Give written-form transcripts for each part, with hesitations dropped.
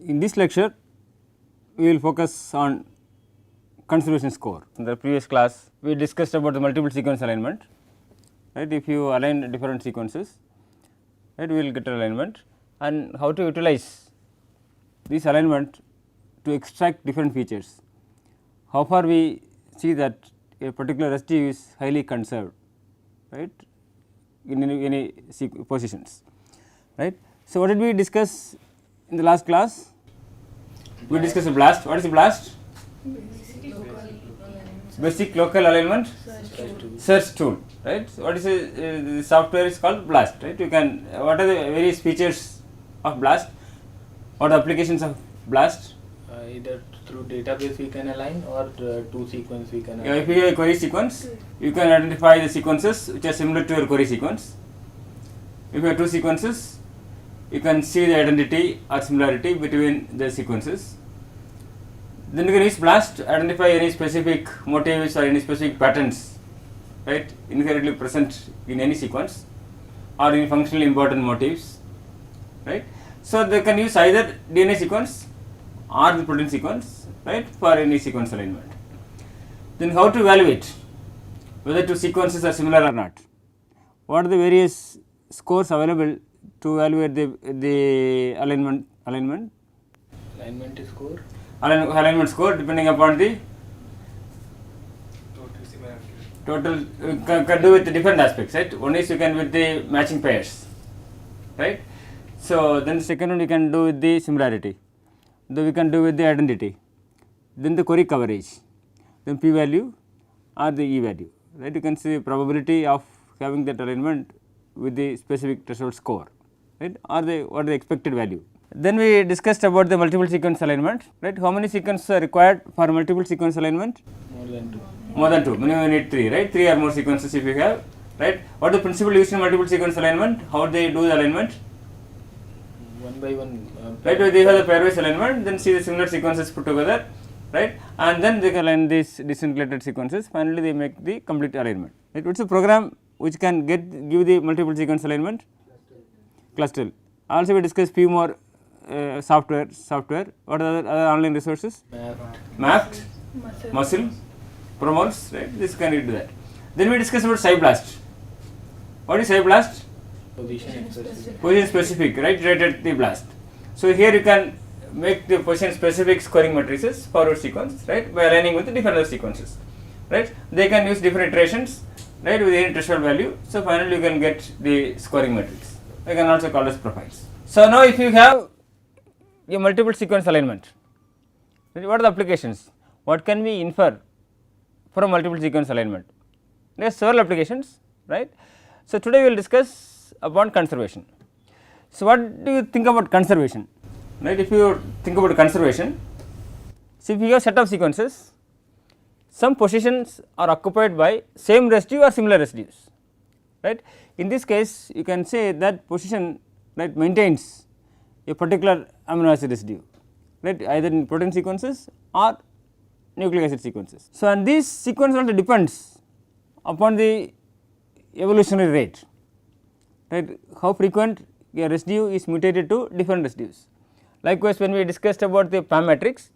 In this lecture, we will focus on conservation score. In the previous class, we discussed about the multiple sequence alignment. Right? If you align different sequences, right, we will get alignment, and how to utilize this alignment to extract different features. How far we see that a particular residue is highly conserved, right, in any positions, right. So, what did we discuss in the last class? We discussed a blast. What is a blast? Basic local alignment search tool, right. So, what is the software is called blast, right. You can, what are the various features of blast? What are the applications of blast? Either through database we can align, or two sequence we can align. If you have a query sequence, you can identify the sequences which are similar to your query sequence. If you have two sequences, you can see the identity or similarity between the sequences. Then you can use blast to identify any specific motifs or any specific patterns, right, inherently present in any sequence or in functionally important motifs, right. So, they can use either DNA sequence or the protein sequence, right, for any sequence alignment. Then how to evaluate whether two sequences are similar or not? What are the various scores available to evaluate the alignment Score. Alignment score depending upon the total can do with the different aspects, right. One is you can with the matching pairs, right. So, then second one you can do with the similarity, then we can do with the identity, then the query coverage, then p value or the e value, right. You can see the probability of having that alignment with the specific threshold score, right, or the what is the expected value. Then we discussed about the multiple sequence alignment, right. How many sequences are required for multiple sequence alignment? More than two. Minimum you need 3, right. 3 or more sequences if you have, right. What is the principle used in multiple sequence alignment? How they do the alignment? One by one. Right. They have the pairwise alignment, then see the similar sequences put together, right, and then they can align these disintegrated sequences. Finally, they make the complete alignment. Right. What is the program which can give the multiple sequence alignment? Cluster. Also, we discussed few more software. What are the other online resources? Mapped, Muscle, Promos, right. This can do that. Then we discussed about SciBlast. What is SciBlast? Position specific, right, rated the blast. So, here you can make the position specific scoring matrices forward sequence, right, by aligning with the different other sequences, right. They can use different iterations, right, with any threshold value. So, finally, you can get the scoring matrix. They can also call as profiles. So, now if you have a multiple sequence alignment, right, what are the applications? What can we infer from multiple sequence alignment? There are several applications, right. So, today we will discuss upon conservation. So, what do you think about conservation? Right, if you think about conservation, so if you have a set of sequences, some positions are occupied by same residue or similar residues, right. In this case, you can say that position, right, maintains a particular amino acid residue, right, either in protein sequences or nucleic acid sequences. So, and this sequence also depends upon the evolutionary rate, right, how frequent a residue is mutated to different residues. Likewise, when we discussed about the PAM matrix,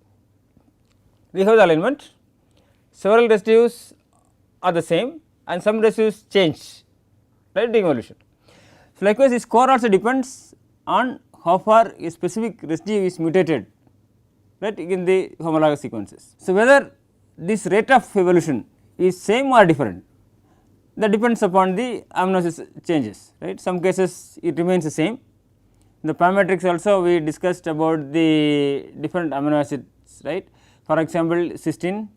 we have the alignment, several residues are the same and some residues change, right, during evolution. So, likewise, this score also depends on how far a specific residue is mutated, right, in the homologous sequences. So, whether this rate of evolution is same or different, that depends upon the amino acid changes, right. Some cases it remains the same. In the PAM matrix also we discussed about the different amino acids, right. For example, cysteine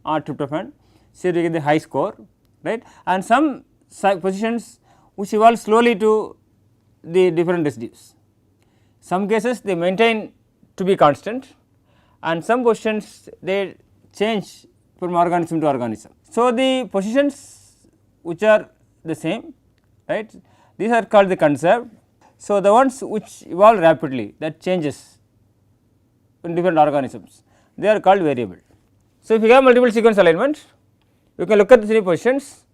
or tryptophan, so we get the high score, right, and some positions which evolve slowly to the different residues. Some cases they maintain to be constant and some positions they change from organism to organism. So, the positions which are the same, right, these are called the conserved. So, the ones which evolve rapidly, that changes in different organisms, they are called variable. So, if you have multiple sequence alignment, you can look at the 3 positions.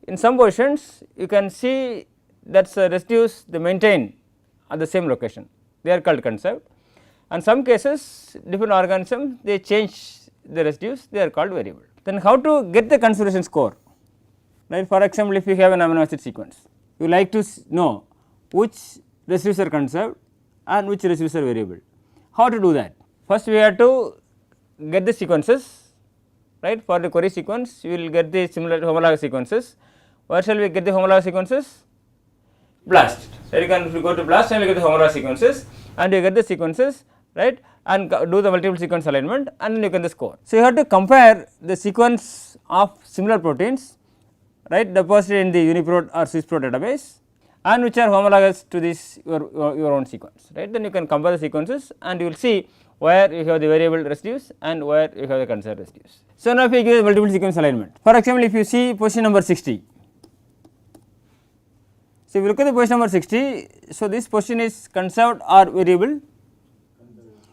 In some positions you can see that residues they maintain at the same location, they are called conserved, and some cases different organisms they change the residues, they are called variable. Then how to get the conservation score, right? For example, if you have an amino acid sequence, you like to know which residues are conserved and which residues are variable. How to do that? First we have to get the sequences, right? For the query sequence you will get the similar homologous sequences. Where shall we get the homologous sequences? BLAST. So you can go to BLAST and you get the homologous sequences and you get the sequences, right, and do the multiple sequence alignment and then you get the score. So you have to compare the sequence of similar proteins, right, deposited in the UniProt or SwissProt database and which are homologous to this your own sequence, right. Then you can compare the sequences and you will see where you have the variable residues and where you have the conserved residues. So now if you give multiple sequence alignment, for example, if you see position number 60. So if you look at the position number 60, so this position is conserved or variable?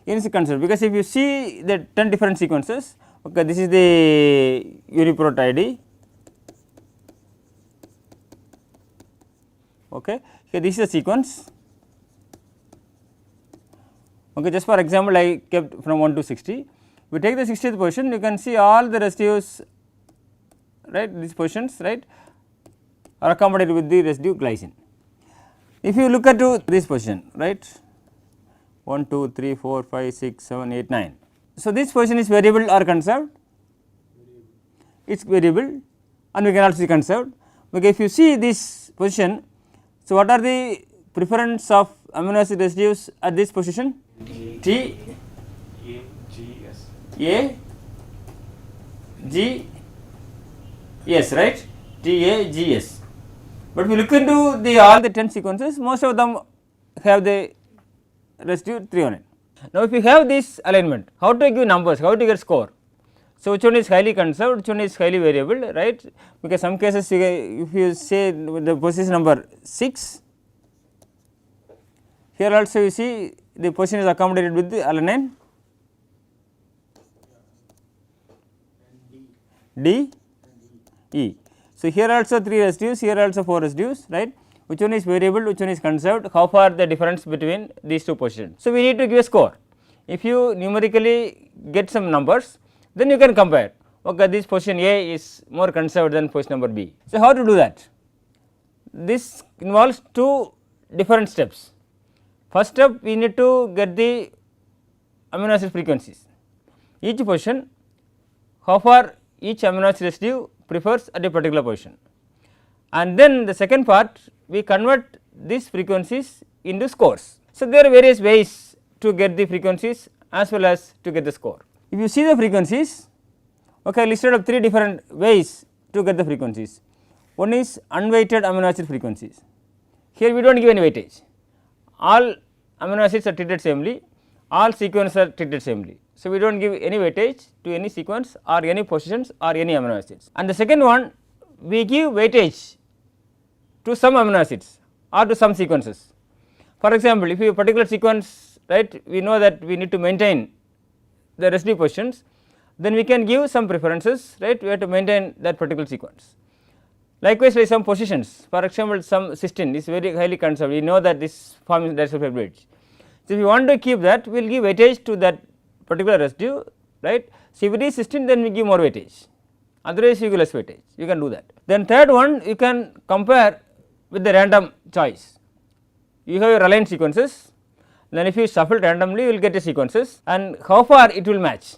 It is conserved, because if you see the 10 different sequences, okay, this is the UniProt ID, okay, here this is the sequence, okay, just for example I kept from 1 to 60. We take the 60th position, you can see all the residues, right, these positions, right, are accommodated with the residue glycine. If you look at this position, right, 1, 2, 3, 4, 5, 6, 7, 8, 9. So this position is variable or conserved? It is variable and we can also see conserved. Okay, if you see this position, so what are the preference of amino acid residues at this position? T, A, G, S, right, T, A, G, S. But if you look into the all the 10 sequences, most of them have the residue 309. Now if you have this alignment, how to give numbers, how to get score? So which one is highly conserved, which one is highly variable, right? Because some cases if you say the position number 6, here also you see the position is accommodated with the alanine, D, E. So here also 3 residues, here also 4 residues, right? Which one is variable, which one is conserved, how far the difference between these two positions. So we need to give a score. If you numerically get some numbers, then you can compare, okay, this position A is more conserved than position number B. So how to do that? This involves 2 different steps. First step, we need to get the amino acid frequencies. Each position, how far each amino acid residue prefers at a particular position, and then the second part we convert these frequencies into scores. So there are various ways to get the frequencies as well as to get the score. If you see the frequencies, okay, I listed up 3 different ways to get the frequencies. One is unweighted amino acid frequencies. Here we do not give any weightage, all amino acids are treated samely, all sequences are treated samely. So we do not give any weightage to any sequence or any positions or any amino acids. And the second one, we give weightage to some amino acids or to some sequences. For example, if you have a particular sequence, right, we know that we need to maintain the residue positions, then we can give some preferences, right, we have to maintain that particular sequence. Likewise, like some positions, for example, some cysteine is very highly conserved, we know that this form is disulfide bridge. So if you want to keep that, we will give weightage to that particular residue, right. So if it is cysteine, then we give more weightage, otherwise you give less weightage, you can do that. Then third one, you can compare with the random choice. You have your aligned sequences, then if you shuffle randomly you will get the sequences and how far it will match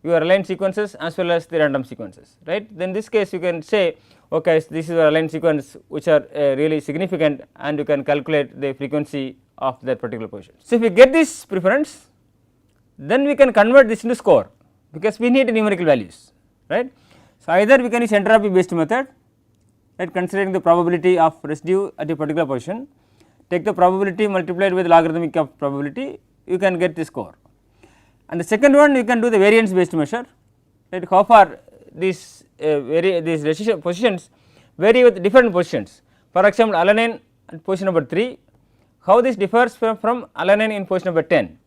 your aligned sequences as well as the random sequences, right. Then in this case you can say, okay, this is your aligned sequence which are really significant and you can calculate the frequency of that particular position. So if you get this preference, then we can convert this into score, because we need numerical values, right. So either we can use entropy based method, right, considering the probability of residue at a particular position, take the probability multiplied with logarithmic of probability, you can get the score. And the second one, you can do the variance based measure, right, how far these positions vary with different positions. For example, alanine at position number 3, how this differs from alanine in position number 10,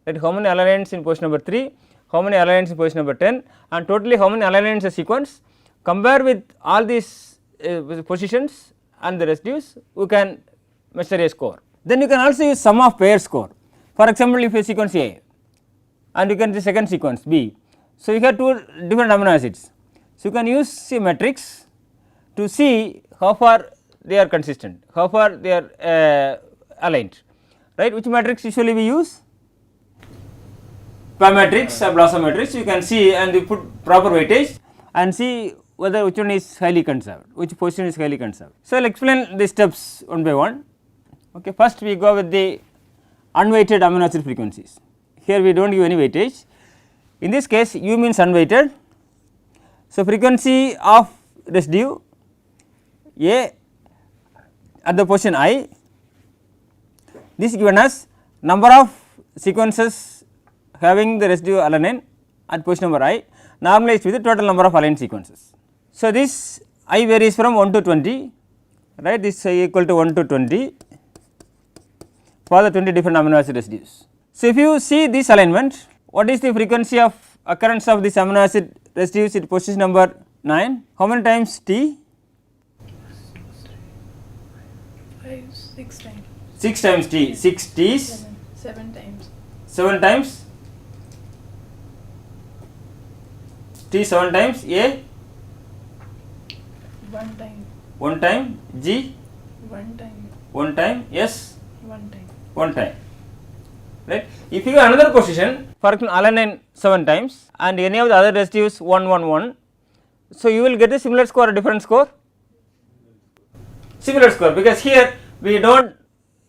right, how many alanines in position number 3, how many alanines in position number 10, and totally how many alanines a sequence, compare with all these positions and the residues, you can measure a score. Then you can also use sum of pair score. For example, if you sequence A and you can the second sequence B, so you have two different amino acids. So, you can use a matrix to see how far they are consistent, how far they are aligned, right. Which matrix usually we use? Pi matrix or Blossom matrix. You can see and you put proper weightage and see whether which one is highly conserved, which position is highly conserved. So, I will explain the steps one by one. Okay. First we go with the unweighted amino acid frequencies. Here we do not give any weightage. In this case U means unweighted. So, frequency of residue A at the position I, this is given as number of sequences having the residue alanine at position number I normalized with the total number of aligned sequences. So, this I varies from 1 to 20, right. This is equal to 1 to 20 for the 20 different amino acid residues. So, if you see this alignment, what is the frequency of occurrence of this amino acid residues at position number 9? How many times T? 5, 6 times. 6 times T, 6 T's, 7 times. 7 times T, 7 times A, 1 time. 1 time G, 1 time. 1 time S, 1 time. 1 time, right. If you have another position, for example alanine 7 times and any of the other residues 1 1 1, so you will get a similar score or different score? Similar score, because here we do not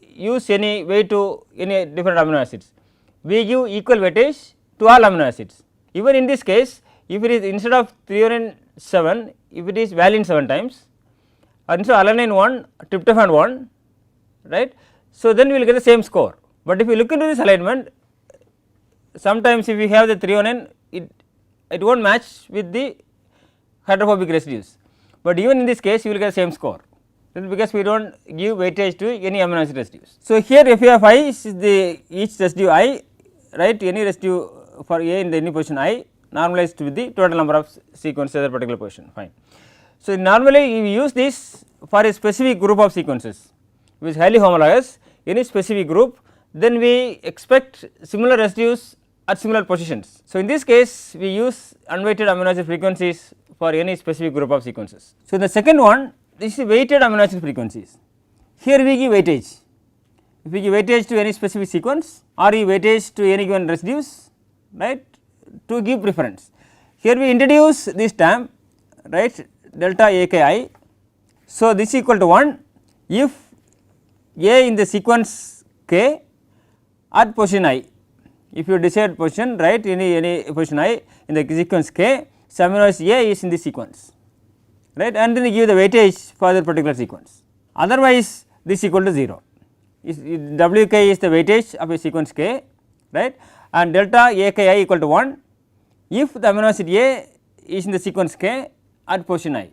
use any weight to any different amino acids, we give equal weightage to all amino acids. Even in this case, if it is instead of threonine 7, if it is valine 7 times or instead of alanine 1, tryptophan 1, right. So, then we will get the same score, but if you look into this alignment, sometimes if we have the threonine, it will not match with the hydrophobic residues, but even in this case you will get the same score, because we do not give weightage to any amino acid residues. So, here f of I is the each residue I, right, any residue for A in the any position I normalized with the total number of sequences at a particular position, fine. So, normally we use this for a specific group of sequences which is highly homologous, any specific group, then we expect similar residues at similar positions. So, in this case we use unweighted amino acid frequencies for any specific group of sequences. So, the second one, this is weighted amino acid frequencies. Here we give weightage, if we give weightage to any specific sequence or give weightage to any given residues, right, to give preference. Here we introduce this term, right, delta AKI. So, this is equal to 1 if A in the sequence K at position I, if you decide position, right, any position I in the sequence K, so amino acid A is in the sequence, right, and then you give the weightage for the particular sequence. Otherwise, this is equal to 0, Wk is the weightage of a sequence K, right, and delta AKI equal to 1 if the amino acid A is in the sequence K at position I.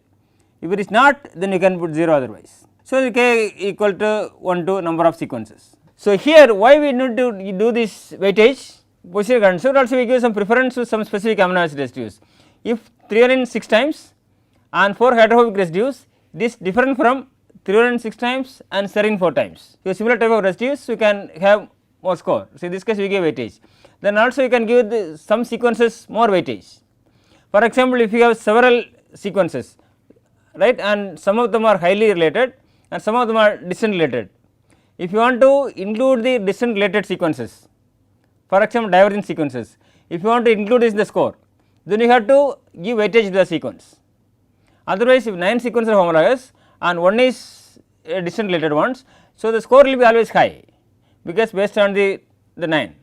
If it is not, then you can put 0 otherwise. So, the K equal to 1 to number of sequences. So, here why we need to do this weightage position concept, also we give some preference to some specific amino acid residues. If threonine 6 times and 4 hydrophobic residues, this different from threonine 6 times and serine 4 times. So, similar type of residues you can have more score. So, in this case we give weightage. Then also you can give some sequences more weightage. For example, if you have several sequences, right, and some of them are highly related and some of them are distant related. If you want to include the distant related sequences, for example divergent sequences, if you want to include this in the score, then you have to give weightage to the sequence. Otherwise, if 9 sequences are homologous and one is distant related ones, so the score will be always high, because based on the 9.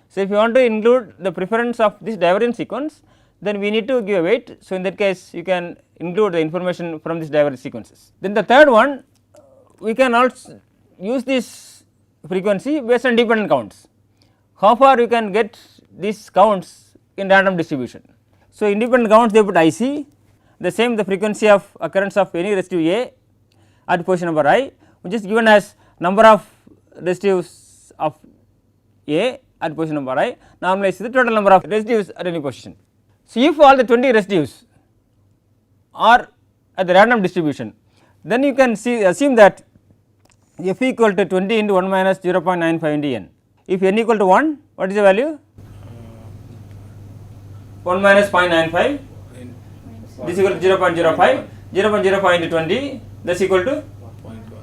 So, if you want to include the preference of this divergent sequence, then we need to give a weight. So, in that case you can include the information from these divergent sequences. Then the third one, we can also use this frequency based on dependent counts, how far you can get these counts in random distribution. So, independent counts they put IC, the same the frequency of occurrence of any residue A at position number I, which is given as number of residues of A at position number I normalized to the total number of residues at any position. So, if all the 20 residues are at the random distribution, then you can assume that f equal to 20 into 1 minus 0.95 into n. if n equal to 1, what is the value? 1 minus 0.95, this is equal to 0.05, 0.05 into 20, that is equal to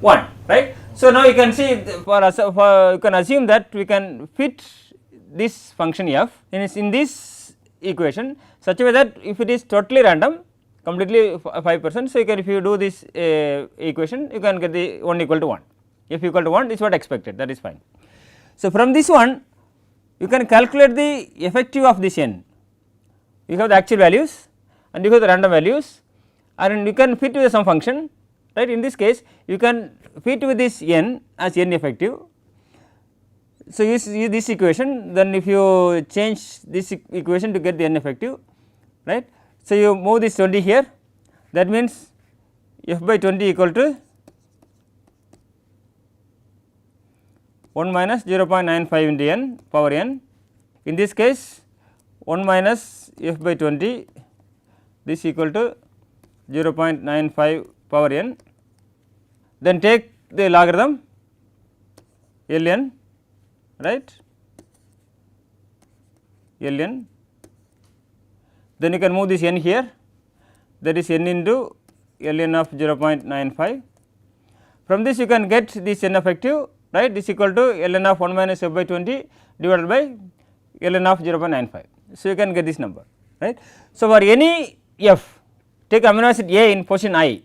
1, right. So, now you can see you can assume that we can fit this function f in this equation such a way that if it is totally random, completely 5%, so you can, if you do this equation, you can get the 1 equal to 1, f equal to 1 is what expected, that is fine. So, from this one you can calculate the effective of this n, you have the actual values and you have the random values and you can fit with some function, right. In this case you can fit with this n as n effective. So, use this equation, then if you change this equation to get the n effective, right. So, you move this 20 here, that means f by 20 equal to 1 minus 0.95 into n power n. In this case 1 minus f by 20, this equal to 0.95 power n. Then take the logarithm ln, right, ln, then you can move this n here, that is n into ln of 0.95. From this you can get this n effective, right, this equal to ln of 1 minus f by 20 divided by ln of 0.95. So, you can get this number, right. So, for any f, take amino acid A in position I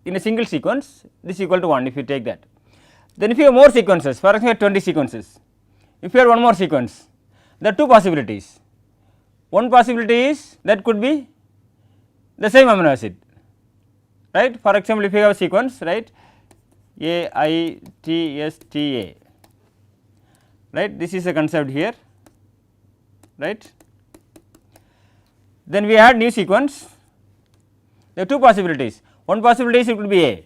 in a single sequence, this equal to 1 if you take that. Then if you have more sequences, for example 20 sequences, if you have one more sequence, there are two possibilities. One possibility is that could be the same amino acid, right. For example, if you have a sequence, right, AITSTA, right, this is a concept here, right. Then we add new sequence, there are two possibilities. One possibility is it could be A,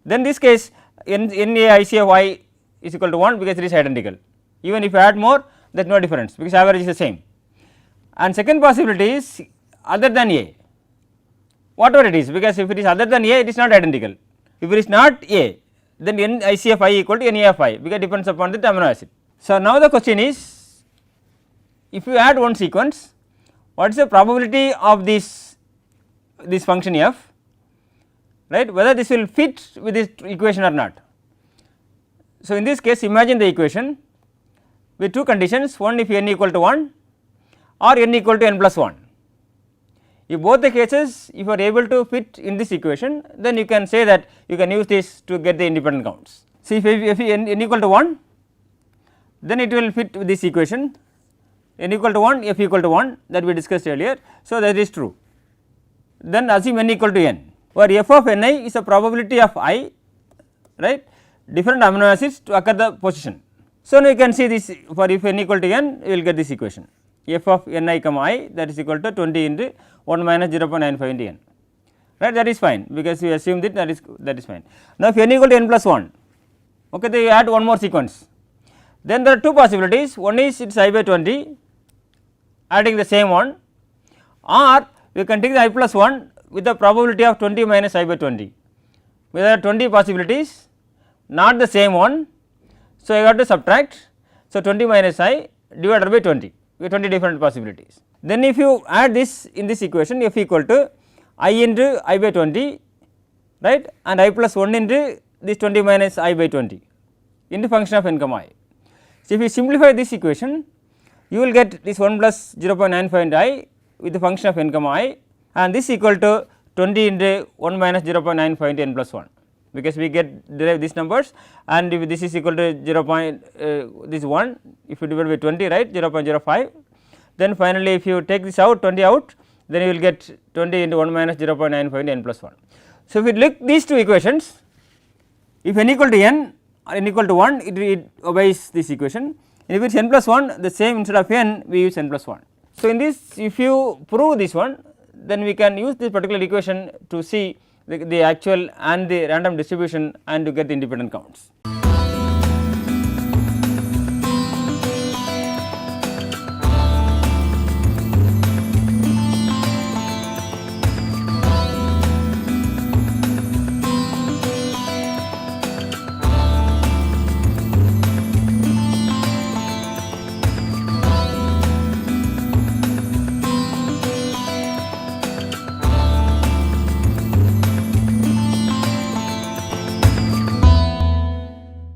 then this case NAICFY is equal to 1 because it is identical, even if you add more, that is no difference because average is the same. And second possibility is other than A, whatever it is, because if it is other than A, it is not identical. If it is not A, then NICFI equal to NAFI because it depends upon the amino acid. So, now the question is, if you add one sequence, what is the probability of this function f, right, whether this will fit with this equation or not. So, in this case imagine the equation with two conditions, one if n equal to 1 or n equal to n plus 1. If both the cases if you are able to fit in this equation, then you can say that you can use this to get the independent counts. See, if n equal to 1, then it will fit with this equation, n equal to 1, f equal to 1, that we discussed earlier. So, that is true. Then assume n equal to n, where f of ni is a probability of I, right, different amino acids to occur the position. So, now you can see this, for if n equal to n, you will get this equation f of ni comma I, that is equal to 20 into 1 minus 0.95 into n, right, that is fine because we assume that is fine. Now, if n equal to n plus 1, okay, then you add one more sequence, then there are two possibilities, one is it is I by 20 adding the same one, or we can take the I plus 1 with the probability of 20 minus I by 20, there are 20 possibilities, not the same one. So, I got to subtract, so 20 minus I divided by 20, with 20 different possibilities. Then if you add this in this equation, f equal to I into I by 20, right, and I plus 1 into this 20 minus I by 20 into function of n comma I. So, if you simplify this equation, you will get this 1 plus 0.95 into I with the function of n comma I, and this equal to 20 into 1 minus 0.95 into n plus 1, because we derive these numbers, and if this is equal to 0. This 1, if you divide by 20, right, 0.05, then finally if you take this out 20 out, then you will get 20 into 1 minus 0.95 into n plus 1. So, if you look these two equations, if n equal to n or n equal to 1, it obeys this equation, and if it is n plus 1, the same, instead of n we use n plus 1. So, in this, if you prove this one, then we can use this particular equation to see the actual and the random distribution and to get the independent counts.